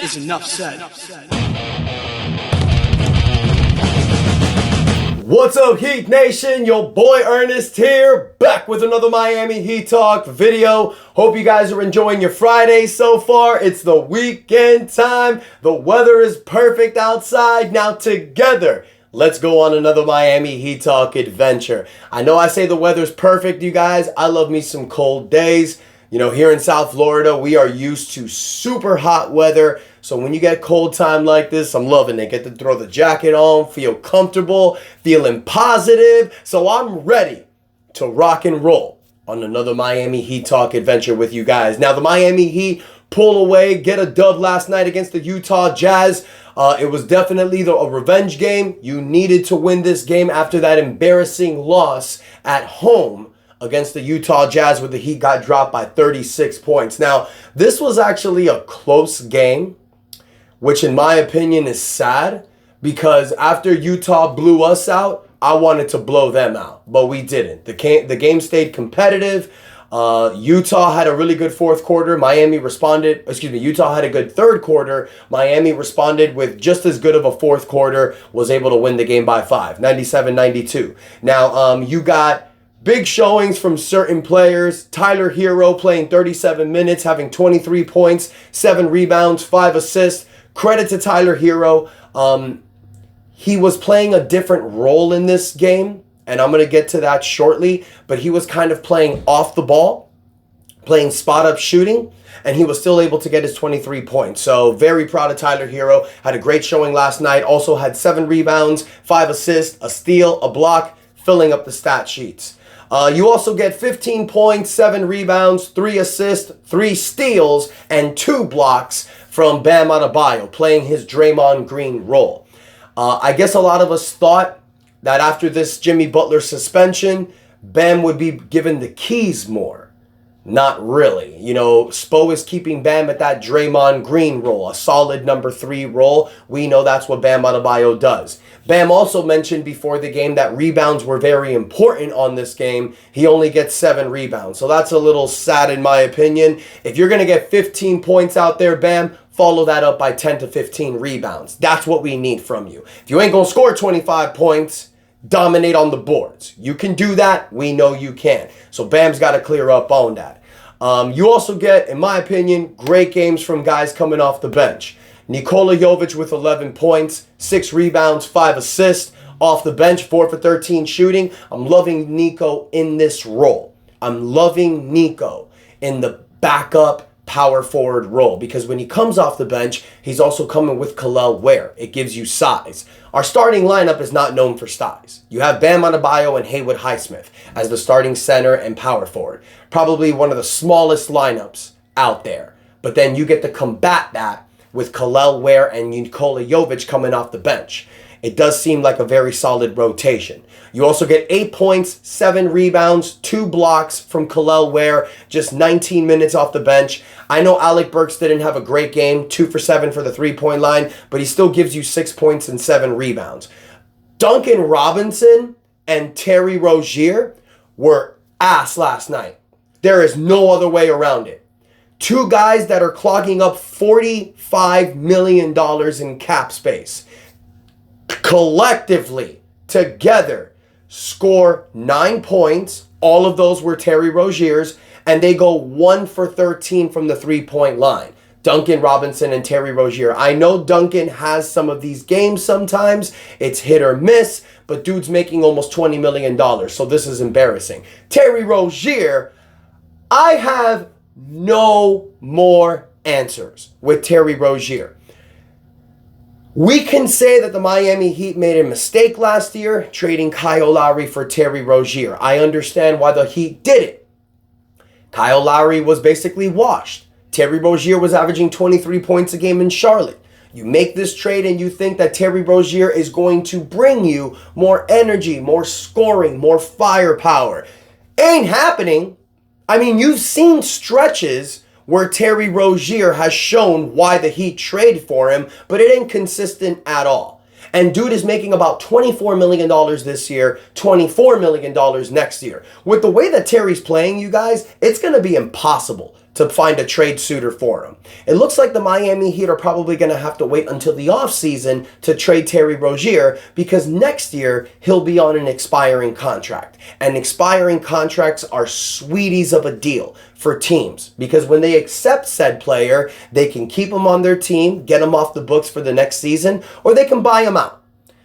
is enough said. What's up, Heat Nation? Your boy Ernest here, back with another Miami Heat Talk video. Hope you guys are enjoying your Friday so far. It's the weekend time. The weather is perfect outside. Now together, let's go on another Miami Heat Talk adventure. I know I say the weather's perfect, you guys. I love me some cold days. You know, here in South Florida, we are used to super hot weather. So when you get cold time like this, I'm loving it. Get to throw the jacket on, feel comfortable, feeling positive. So I'm ready to rock and roll on another Miami Heat Talk adventure with you guys. Now, the Miami Heat pull away, get a dub last night against the Utah Jazz. It was definitely a revenge game. You needed to win this game after that embarrassing loss at home against the Utah Jazz, where the Heat got dropped by 36 points. Now, this was actually a close game, which in my opinion is sad, because after Utah blew us out, I wanted to blow them out, but we didn't. The game stayed competitive. Utah had a really good fourth quarter. Utah had a good third quarter. Miami responded with just as good of a fourth quarter, was able to win the game by 5, 97-92. Now, you got big showings from certain players. Tyler Hero playing 37 minutes, having 23 points, 7 rebounds, 5 assists. Credit to Tyler Hero. He was playing a different role in this game, and I'm going to get to that shortly, but he was kind of playing off the ball, playing spot-up shooting, and he was still able to get his 23 points. So very proud of Tyler Hero. Had a great showing last night. Also had 7 rebounds, 5 assists, a steal, a block, filling up the stat sheets. You also get 15 points, 7 rebounds, 3 assists, 3 steals, and 2 blocks from Bam Adebayo, playing his Draymond Green role. I guess a lot of us thought that after this Jimmy Butler suspension, Bam would be given the keys more. Not really. You know, Spo is keeping Bam at that Draymond Green role, a solid number 3 role. We know that's what Bam Adebayo does. Bam also mentioned before the game that rebounds were very important on this game. He only gets 7 rebounds. So that's a little sad in my opinion. If you're going to get 15 points out there, Bam, follow that up by 10 to 15 rebounds. That's what we need from you. If you ain't going to score 25 points, dominate on the boards. You can do that. We know you can. So Bam's got to clear up on that. You also get, in my opinion, great games from guys coming off the bench. Nikola Jovic with 11 points, 6 rebounds, 5 assists. Off the bench, 4 for 13 shooting. I'm loving Nico in this role. I'm loving Nico in the backup power forward role, because when he comes off the bench, he's also coming with Kel'el Ware. It gives you size. Our starting lineup is not known for size. You have Bam Adebayo and Haywood Highsmith as the starting center and power forward. Probably one of the smallest lineups out there. But then you get to combat that with Kel'el Ware and Nikola Jovic coming off the bench. It does seem like a very solid rotation. You also get 8 points, 7 rebounds, 2 blocks from Kel'el Ware, just 19 minutes off the bench. I know Alec Burks didn't have a great game, 2 for 7 for the 3-point line, but he still gives you 6 points and 7 rebounds. Duncan Robinson and Terry Rozier were ass last night. There is no other way around it. 2 guys that are clogging up $45 million in cap space. Collectively, together, score 9 points. All of those were Terry Rozier's, and they go 1 for 13 from the 3-point line. Duncan Robinson and Terry Rozier. I know Duncan has some of these games sometimes. It's hit or miss, but dude's making almost $20 million, so this is embarrassing. Terry Rozier, I have no more answers with Terry Rozier. We can say that the Miami Heat made a mistake last year, trading Kyle Lowry for Terry Rozier. I understand why the Heat did it. Kyle Lowry was basically washed. Terry Rozier was averaging 23 points a game in Charlotte. You make this trade and you think that Terry Rozier is going to bring you more energy, more scoring, more firepower. Ain't happening. I mean, you've seen stretches where Terry Rozier has shown why the Heat traded for him, but it ain't consistent at all. And dude is making about $24 million this year, $24 million next year. With the way that Terry's playing, you guys, it's going to be impossible to find a trade suitor for him. It looks like the Miami Heat are probably going to have to wait until the offseason to trade Terry Rozier, because next year he'll be on an expiring contract. And expiring contracts are sweeties of a deal for teams, because when they accept said player, they can keep him on their team, get him off the books for the next season, or they can buy him out.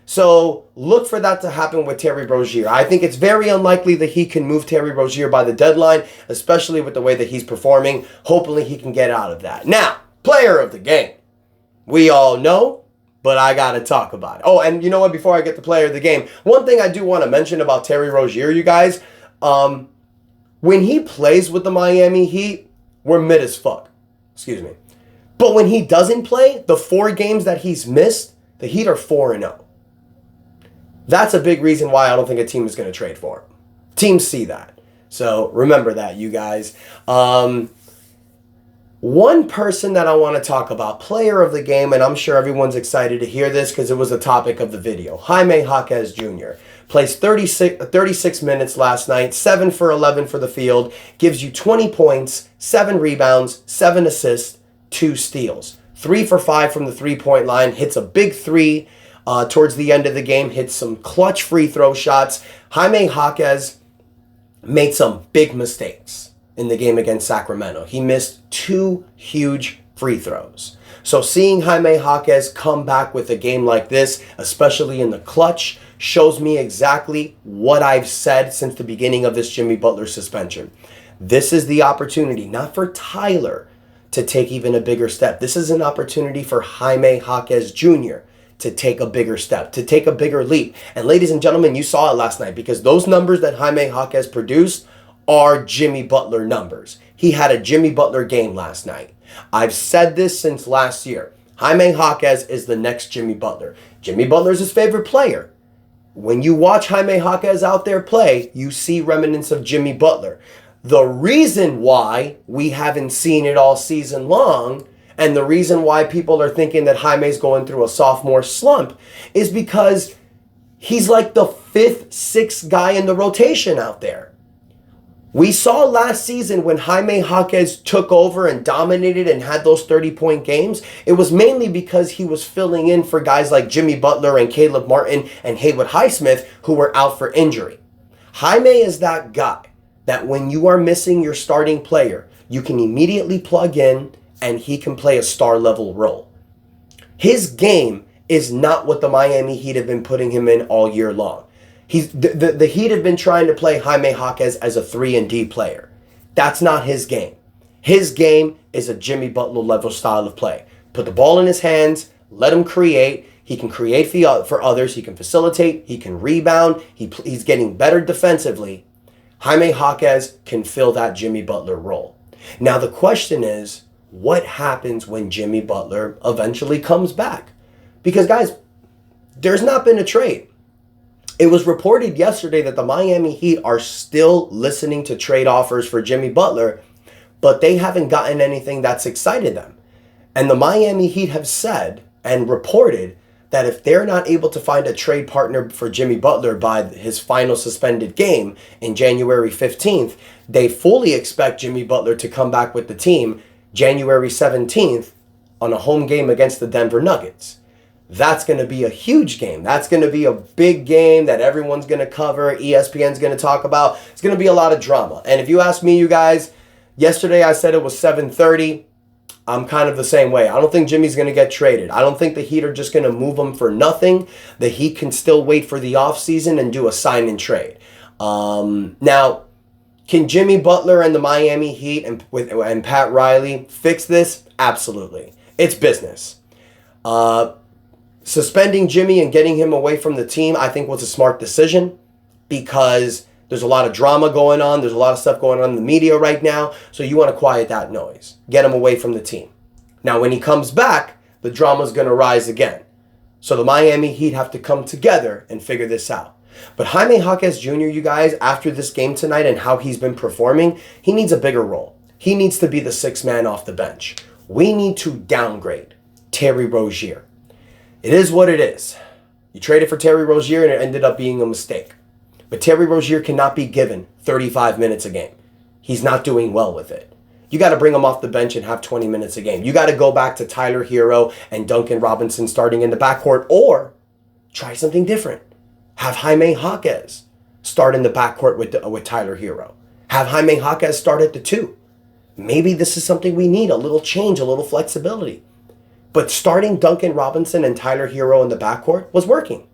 So look for that to happen with Terry Rozier. I think it's very unlikely that he can move Terry Rozier by the deadline, especially with the way that he's performing. Hopefully he can get out of that. Now, player of the game. We all know, but I got to talk about it. Oh, and you know what? Before I get to player of the game, one thing I do want to mention about Terry Rozier, you guys, when he plays with the Miami Heat, we're mid as fuck. Excuse me. But when he doesn't play, the 4 games that he's missed, the Heat are 4-0. That's a big reason why I don't think a team is going to trade for him. Teams see that. So remember that, you guys. One person that I want to talk about, player of the game, and I'm sure everyone's excited to hear this because it was the topic of the video. Jaime Jaquez Jr. plays 36 minutes last night, 7 for 11 for the field, gives you 20 points, 7 rebounds, 7 assists, 2 steals. 3 for 5 from the three-point line, hits a big 3 towards the end of the game, hits some clutch free throw shots. Jaime Jaquez made some big mistakes in the game against Sacramento. He missed 2 huge free throws. So seeing Jaime Jaquez come back with a game like this, especially in the clutch, shows me exactly what I've said since the beginning of this Jimmy Butler suspension. This is the opportunity, not for Tyler to take even a bigger step. This is an opportunity for Jaime Jaquez Jr. to take a bigger step, to take a bigger leap. And ladies and gentlemen, you saw it last night, because those numbers that Jaime Jaquez produced are Jimmy Butler numbers. He had a Jimmy Butler game last night. I've said this since last year. Jaime Jaquez is the next Jimmy Butler. Jimmy Butler's his favorite player. When you watch Jaime Jaquez out there play, you see remnants of Jimmy Butler. The reason why we haven't seen it all season long, and the reason why people are thinking that Jaime's going through a sophomore slump, is because he's like the 5th, 6th guy in the rotation out there. We saw last season when Jaime Jaquez took over and dominated and had those 30-point games, it was mainly because he was filling in for guys like Jimmy Butler and Caleb Martin and Haywood Highsmith, who were out for injury. Jaime is that guy that when you are missing your starting player, you can immediately plug in and he can play a star level role. His game is not what the Miami Heat have been putting him in all year long. The Heat have been trying to play Jaime Jaquez as a 3-and-D player. That's not his game. His game is a Jimmy Butler level style of play. Put the ball in his hands, let him create. He can create for others. He can facilitate. He can rebound. He's getting better defensively. Jaime Jaquez can fill that Jimmy Butler role. Now the question is, what happens when Jimmy Butler eventually comes back? Because guys, there's not been a trade. It was reported yesterday that the Miami Heat are still listening to trade offers for Jimmy Butler, but they haven't gotten anything that's excited them. And the Miami Heat have said and reported that if they're not able to find a trade partner for Jimmy Butler by his final suspended game in January 15th, they fully expect Jimmy Butler to come back with the team January 17th on a home game against the Denver Nuggets. That's going to be a huge game. That's going to be a big game that everyone's going to cover. ESPN's going to talk about. It's going to be a lot of drama. And if you ask me, you guys, yesterday I said it was 7:30. I'm kind of the same way. I don't think Jimmy's going to get traded. I don't think the Heat are just going to move him for nothing. The Heat can still wait for the offseason and do a sign and trade. Now, can Jimmy Butler and the Miami Heat and Pat Riley fix this? Absolutely. It's business. Suspending Jimmy and getting him away from the team, I think, was a smart decision, because there's a lot of drama going on. There's a lot of stuff going on in the media right now. So you want to quiet that noise. Get him away from the team. Now, when he comes back, the drama's going to rise again. So the Miami Heat have to come together and figure this out. But Jaime Jaquez Jr., you guys, after this game tonight and how he's been performing, he needs a bigger role. He needs to be the 6th man off the bench. We need to downgrade Terry Rozier. It is what it is. You traded for Terry Rozier and it ended up being a mistake. But Terry Rozier cannot be given 35 minutes a game. He's not doing well with it. You got to bring them off the bench and have 20 minutes a game. You got to go back to Tyler Hero and Duncan Robinson starting in the backcourt, or try something different. Have Jaime Jaquez start in the backcourt with Tyler Hero. Have Jaime Jaquez start at the 2. Maybe this is something we need, a little change, a little flexibility. But starting Duncan Robinson and Tyler Hero in the backcourt was working.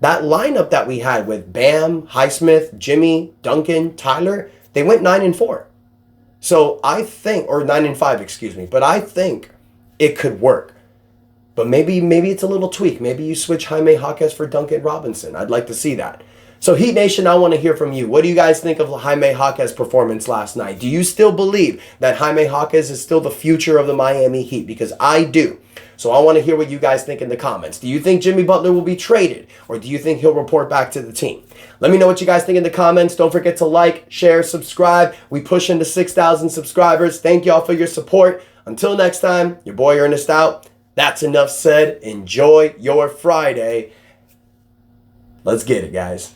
That lineup that we had with Bam, Highsmith, Jimmy, Duncan, Tyler, they went 9-4. So I think, or 9-5, excuse me, but I think it could work. But maybe it's a little tweak. Maybe you switch Jaime Jaquez for Duncan Robinson. I'd like to see that. So Heat Nation, I want to hear from you. What do you guys think of Jaime Jaquez's performance last night? Do you still believe that Jaime Jaquez is still the future of the Miami Heat? Because I do. So I want to hear what you guys think in the comments. Do you think Jimmy Butler will be traded? Or do you think he'll report back to the team? Let me know what you guys think in the comments. Don't forget to like, share, subscribe. We push into 6,000 subscribers. Thank y'all for your support. Until next time, your boy Ernest out. That's enough said. Enjoy your Friday. Let's get it, guys.